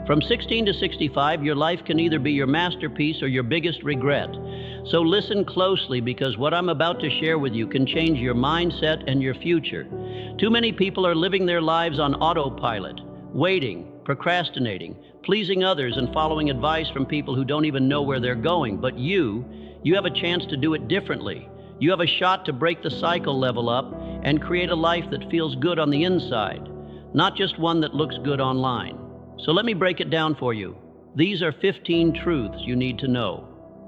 From 16 to 65, your life can either be your masterpiece or your biggest regret. So listen closely, because what I'm about to share with you can change your mindset and your future. Too many people are living their lives on autopilot, waiting, procrastinating, pleasing others, and following advice from people who don't even know where they're going. But you have a chance to do it differently. You have a shot to break the cycle, level up, and create a life that feels good on the inside, not just one that looks good online. So let me break it down for you. These are 15 truths you need to know.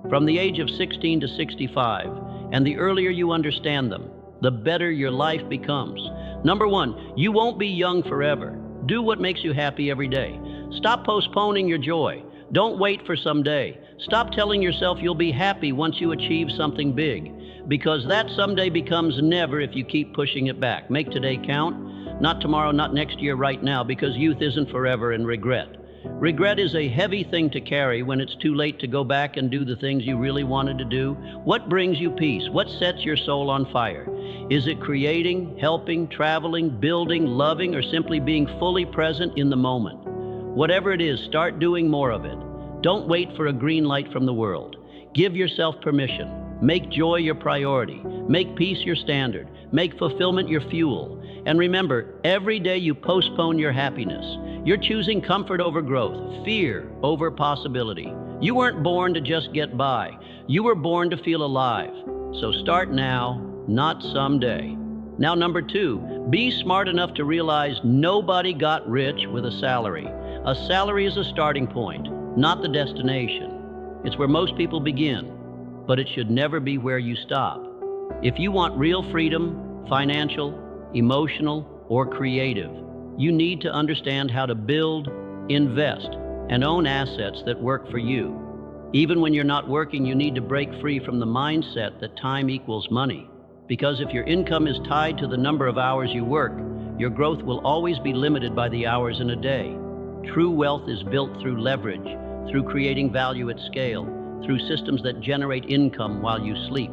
From the age of 16 to 65, and the earlier you understand them, the better your life becomes. Number one, you won't be young forever. Do what makes you happy every day. Stop postponing your joy. Don't wait for someday. Stop telling yourself you'll be happy once you achieve something big, because that someday becomes never if you keep pushing it back. Make today count. Not tomorrow, not next year, right now, because youth isn't forever, and regret is a heavy thing to carry when it's too late to go back and do the things you really wanted to do. What brings you peace? What sets your soul on fire? Is it creating, helping, traveling, building, loving, or simply being fully present in the moment? Whatever it is, start doing more of it. Don't wait for a green light from the world. Give yourself permission. Make joy your priority. Make peace your standard. Make fulfillment your fuel. And remember, every day you postpone your happiness, you're choosing comfort over growth, fear over possibility. You weren't born to just get by. You were born to feel alive. So start now, not someday. Now, number two, be smart enough to realize nobody got rich with a salary. A salary is a starting point, not the destination. It's where most people begin, but it should never be where you stop. If you want real freedom, financial, emotional, or creative, you need to understand how to build, invest, and own assets that work for you. Even when you're not working, you need to break free from the mindset that time equals money. Because if your income is tied to the number of hours you work, your growth will always be limited by the hours in a day. True wealth is built through leverage, through creating value at scale, through systems that generate income while you sleep.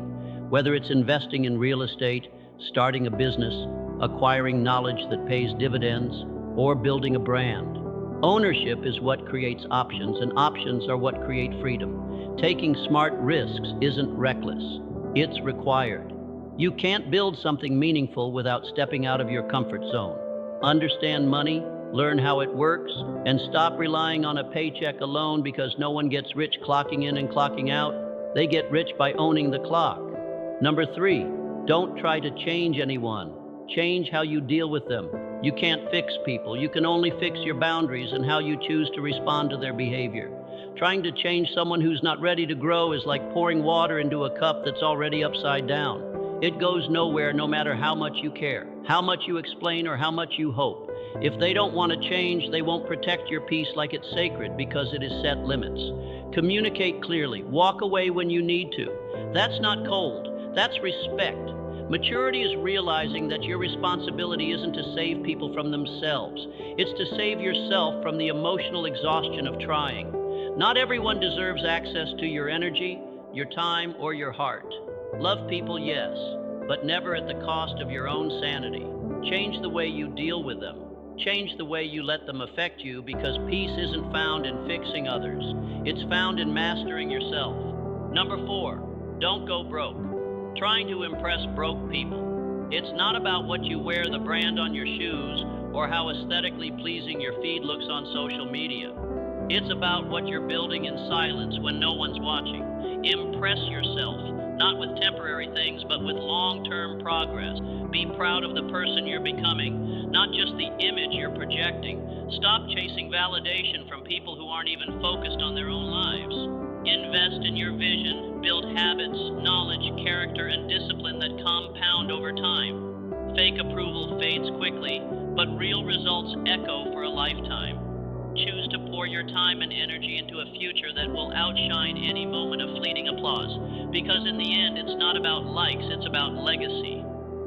Whether it's investing in real estate, starting a business, acquiring knowledge that pays dividends, or building a brand. Ownership is what creates options, and options are what create freedom. Taking smart risks isn't reckless, it's required. You can't build something meaningful without stepping out of your comfort zone. Understand money, learn how it works, and stop relying on a paycheck alone, because no one gets rich clocking in and clocking out. They get rich by owning the clock. Number three, don't try to change anyone. Change how you deal with them. You can't fix people. You can only fix your boundaries and how you choose to respond to their behavior. Trying to change someone who's not ready to grow is like pouring water into a cup that's already upside down. It goes nowhere, no matter how much you care, how much you explain, or how much you hope. If they don't want to change, they won't protect your peace like it's sacred, because it is set limits. Communicate clearly. Walk away when you need to. That's not cold. That's respect. Maturity is realizing that your responsibility isn't to save people from themselves. It's to save yourself from the emotional exhaustion of trying. Not everyone deserves access to your energy, your time, or your heart. Love people, yes, but never at the cost of your own sanity. Change the way you deal with them. Change the way you let them affect you, because peace isn't found in fixing others. It's found in mastering yourself. Number four, don't go broke. Trying to impress broke people. It's not about what you wear, the brand on your shoes, or how aesthetically pleasing your feed looks on social media. It's about what you're building in silence when no one's watching. Impress yourself, not with temporary things, but with long-term progress. Be proud of the person you're becoming, not just the image you're projecting. Stop chasing validation from people who aren't even focused on their own lives. Invest in your vision, build habits, knowledge, character, and discipline that compound over time. Fake approval fades quickly, but real results echo for a lifetime. Choose to pour your time and energy into a future that will outshine any moment of fleeting applause, because in the end, it's not about likes, it's about legacy.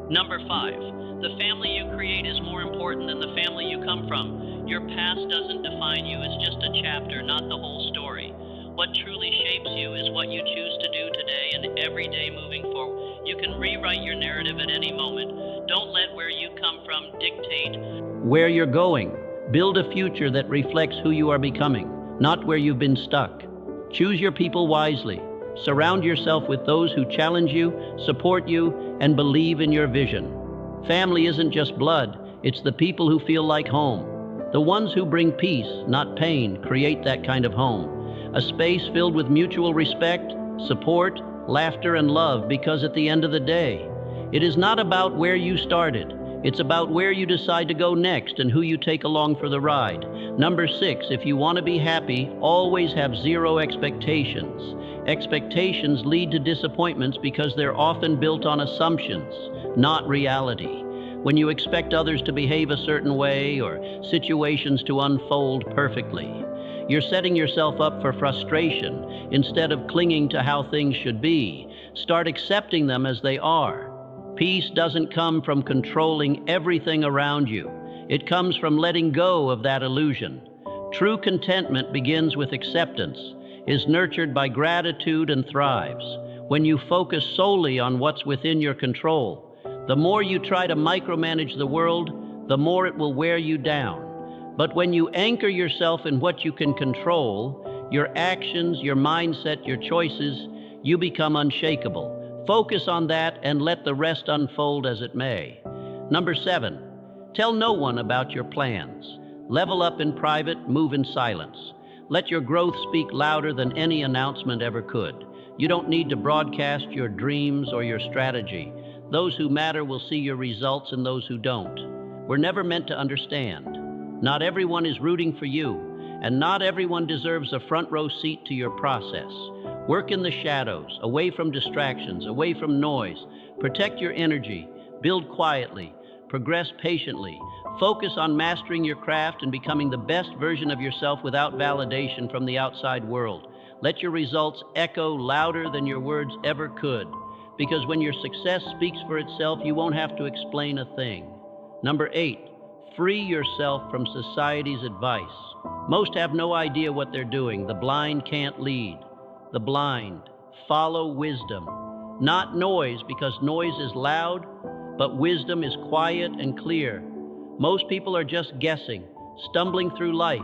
Number five, the family you create is more important than the family you come from. Your past doesn't define you, it's just a chapter, not the whole story. What truly shapes you is what you choose to do today and every day moving forward. You can rewrite your narrative at any moment. Don't let where you come from dictate where you're going. Build a future that reflects who you are becoming, not where you've been stuck. Choose your people wisely. Surround yourself with those who challenge you, support you, and believe in your vision. Family isn't just blood, it's the people who feel like home. The ones who bring peace, not pain, create that kind of home. A space filled with mutual respect, support, laughter, and love, because at the end of the day, it is not about where you started. It's about where you decide to go next and who you take along for the ride. Number 6, if you want to be happy, always have zero expectations. Expectations lead to disappointments because they're often built on assumptions, not reality. When you expect others to behave a certain way or situations to unfold perfectly, you're setting yourself up for frustration instead of clinging to how things should be. Start accepting them as they are. Peace doesn't come from controlling everything around you. It comes from letting go of that illusion. True contentment begins with acceptance, is nurtured by gratitude, and thrives when you focus solely on what's within your control. The more you try to micromanage the world, the more it will wear you down. But when you anchor yourself in what you can control, your actions, your mindset, your choices, you become unshakable. Focus on that and let the rest unfold as it may. Number 7, tell no one about your plans. Level up in private, move in silence. Let your growth speak louder than any announcement ever could. You don't need to broadcast your dreams or your strategy. Those who matter will see your results, and those who don't. We're never meant to understand. Not everyone is rooting for you, and not everyone deserves a front row seat to your process. Work in the shadows, away from distractions, away from noise. Protect your energy, build quietly, progress patiently. Focus on mastering your craft and becoming the best version of yourself without validation from the outside world. Let your results echo louder than your words ever could, because when your success speaks for itself, you won't have to explain a thing. Number 8, free yourself from society's advice. Most have no idea what they're doing. The blind can't lead. The blind follow wisdom, not noise, because noise is loud, but wisdom is quiet and clear. Most people are just guessing, stumbling through life,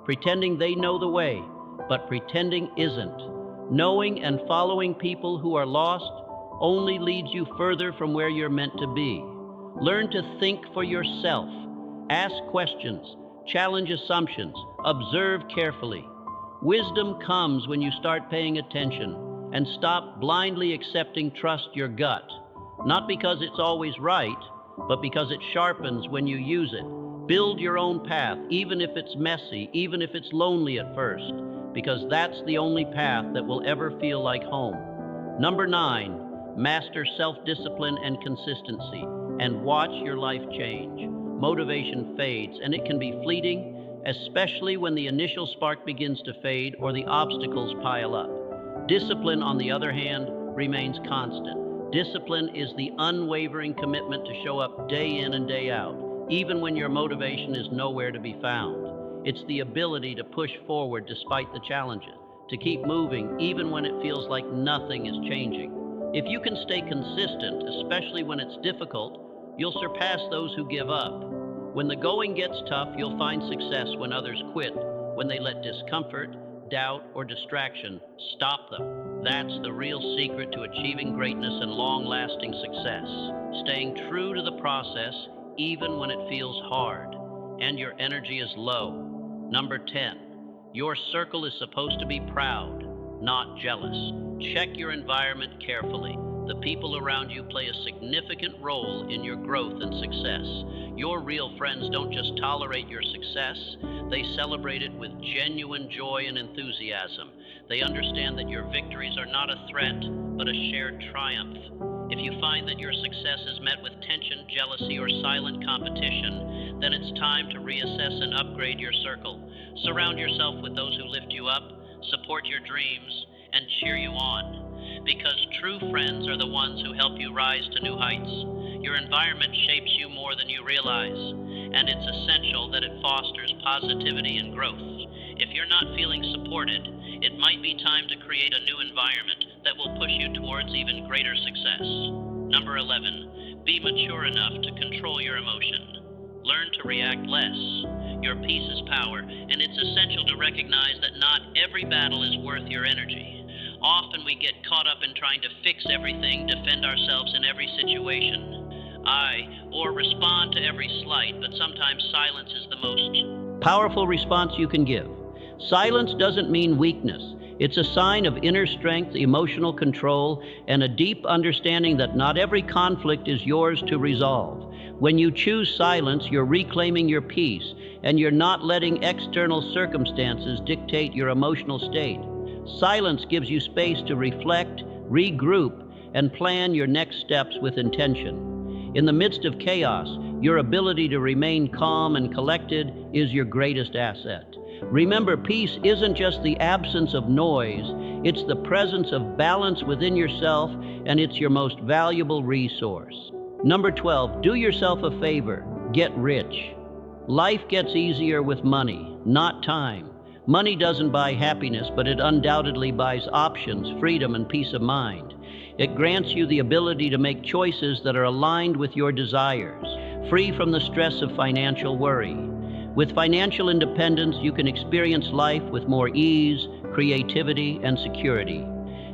pretending they know the way, but pretending isn't. Knowing and following people who are lost only leads you further from where you're meant to be. Learn to think for yourself. Ask questions, challenge assumptions, observe carefully. Wisdom comes when you start paying attention and stop blindly accepting. Trust your gut, not because it's always right, but because it sharpens when you use it. Build your own path, even if it's messy, even if it's lonely at first, because that's the only path that will ever feel like home. Number 9, master self-discipline and consistency, and watch your life change. Motivation fades, and it can be fleeting, especially when the initial spark begins to fade or the obstacles pile up. Discipline, on the other hand, remains constant. Discipline is the unwavering commitment to show up day in and day out, even when your motivation is nowhere to be found. It's the ability to push forward despite the challenges, to keep moving even when it feels like nothing is changing. If you can stay consistent, especially when it's difficult, you'll surpass those who give up. When the going gets tough, you'll find success when others quit, when they let discomfort, doubt, or distraction stop them. That's the real secret to achieving greatness and long-lasting success. Staying true to the process, even when it feels hard, and your energy is low. Number 10, your circle is supposed to be proud, not jealous. Check your environment carefully. The people around you play a significant role in your growth and success. Your real friends don't just tolerate your success, they celebrate it with genuine joy and enthusiasm. They understand that your victories are not a threat, but a shared triumph. If you find that your success is met with tension, jealousy, or silent competition, then it's time to reassess and upgrade your circle. Surround yourself with those who lift you up, support your dreams, and cheer you on. Because true friends are the ones who help you rise to new heights. Your environment shapes you more than you realize, and it's essential that it fosters positivity and growth. If you're not feeling supported, it might be time to create a new environment that will push you towards even greater success. Number 11, be mature enough to control your emotion. Learn to react less. Your peace is power, and it's essential to recognize that not every battle is worth your energy. Often we get caught up in trying to fix everything, defend ourselves in every situation, or respond to every slight, but sometimes silence is the most powerful response you can give. Silence doesn't mean weakness. It's a sign of inner strength, emotional control, and a deep understanding that not every conflict is yours to resolve. When you choose silence, you're reclaiming your peace, and you're not letting external circumstances dictate your emotional state. Silence gives you space to reflect, regroup, and plan your next steps with intention. In the midst of chaos, your ability to remain calm and collected is your greatest asset. Remember, peace isn't just the absence of noise, it's the presence of balance within yourself, and it's your most valuable resource. Number 12, do yourself a favor, get rich. Life gets easier with money, not time. Money doesn't buy happiness, but it undoubtedly buys options, freedom, and peace of mind. It grants you the ability to make choices that are aligned with your desires, free from the stress of financial worry. With financial independence, you can experience life with more ease, creativity, and security.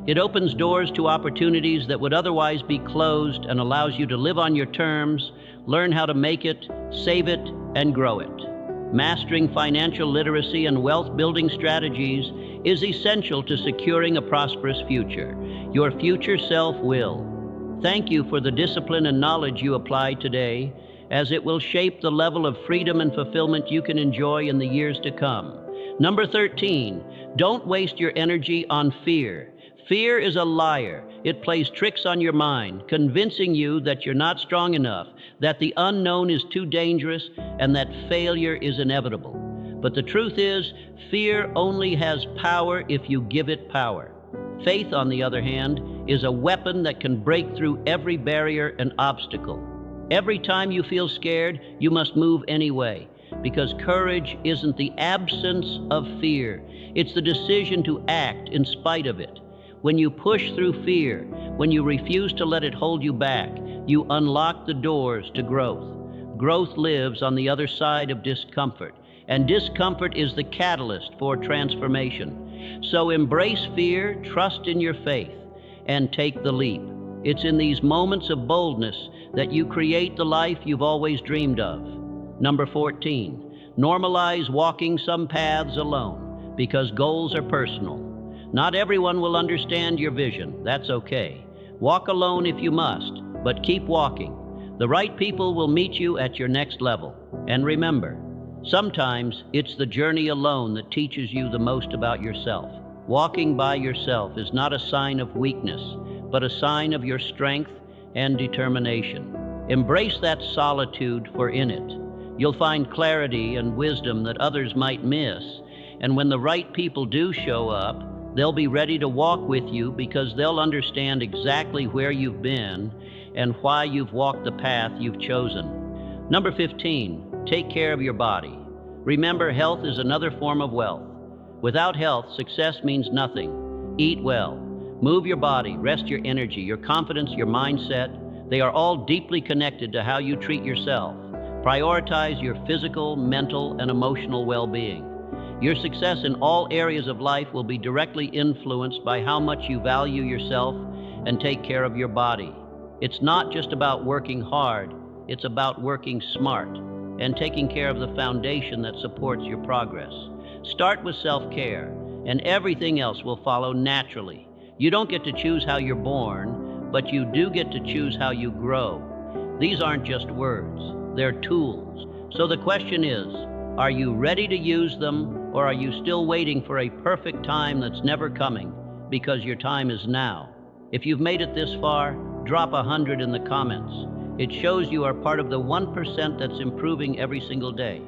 It opens doors to opportunities that would otherwise be closed and allows you to live on your terms, learn how to make it, save it, and grow it. Mastering financial literacy and wealth-building strategies is essential to securing a prosperous future. Your future self will. Thank you for the discipline and knowledge you apply today, as it will shape the level of freedom and fulfillment you can enjoy in the years to come. Number 13, don't waste your energy on fear. Fear is a liar. It plays tricks on your mind, convincing you that you're not strong enough, that the unknown is too dangerous, and that failure is inevitable. But the truth is, fear only has power if you give it power. Faith, on the other hand, is a weapon that can break through every barrier and obstacle. Every time you feel scared, you must move anyway, because courage isn't the absence of fear. It's the decision to act in spite of it. When you push through fear, when you refuse to let it hold you back, you unlock the doors to growth. Growth lives on the other side of discomfort, and discomfort is the catalyst for transformation. So embrace fear, trust in your faith, and take the leap. It's in these moments of boldness that you create the life you've always dreamed of. Number 14, normalize walking some paths alone, because goals are personal. Not everyone will understand your vision. That's okay. Walk alone if you must, but keep walking. The right people will meet you at your next level. And remember, sometimes it's the journey alone that teaches you the most about yourself. Walking by yourself is not a sign of weakness, but a sign of your strength and determination. Embrace that solitude, for in it, you'll find clarity and wisdom that others might miss. And when the right people do show up, they'll be ready to walk with you because they'll understand exactly where you've been and why you've walked the path you've chosen. Number 15, take care of your body. Remember, health is another form of wealth. Without health, success means nothing. Eat well. Move your body, rest your energy, your confidence, your mindset. They are all deeply connected to how you treat yourself. Prioritize your physical, mental, and emotional well-being. Your success in all areas of life will be directly influenced by how much you value yourself and take care of your body. It's not just about working hard, it's about working smart and taking care of the foundation that supports your progress. Start with self-care, and everything else will follow naturally. You don't get to choose how you're born, but you do get to choose how you grow. These aren't just words, they're tools. So the question is, are you ready to use them? Or are you still waiting for a perfect time that's never coming, because your time is now? If you've made it this far, drop 100 in the comments. It shows you are part of the 1% that's improving every single day.